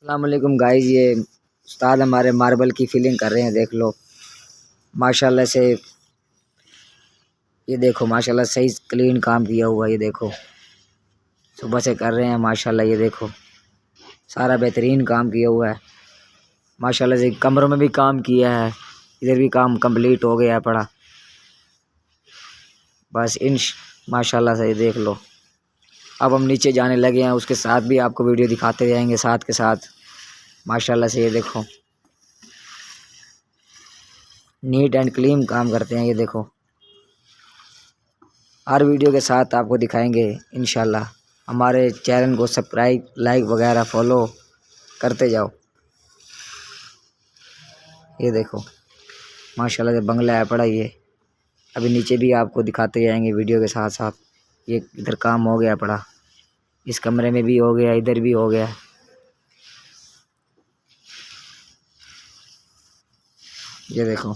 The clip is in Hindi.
अस्सलाम वालेकुम गाइस। ये उस्ताद हमारे मार्बल की फिलिंग कर रहे हैं, देख लो माशाल्लाह से। ये देखो माशाल्लाह सही क्लीन काम किया हुआ है। ये देखो सुबह से कर रहे हैं माशाल्लाह। ये देखो सारा बेहतरीन काम किया हुआ है माशाल्लाह से। कमरों में भी काम किया है, इधर भी काम कंप्लीट हो गया है पड़ा बस माशाल्लाह से। ये देख लो अब हम नीचे जाने लगे हैं, उसके साथ भी आपको वीडियो दिखाते जाएंगे साथ के साथ माशाल्लाह से। ये देखो नीट एंड क्लीन काम करते हैं। ये देखो हर वीडियो के साथ आपको दिखाएंगे इंशाल्लाह। हमारे चैनल को सब्सक्राइब लाइक वगैरह फॉलो करते जाओ। ये देखो माशाल्लाह से बंगला है पड़ा ये। अभी नीचे भी आपको दिखाते जाएंगे वीडियो के साथ साथ। ये इधर काम हो गया पड़ा, इस कमरे में भी हो गया, इधर भी हो गया। ये देखो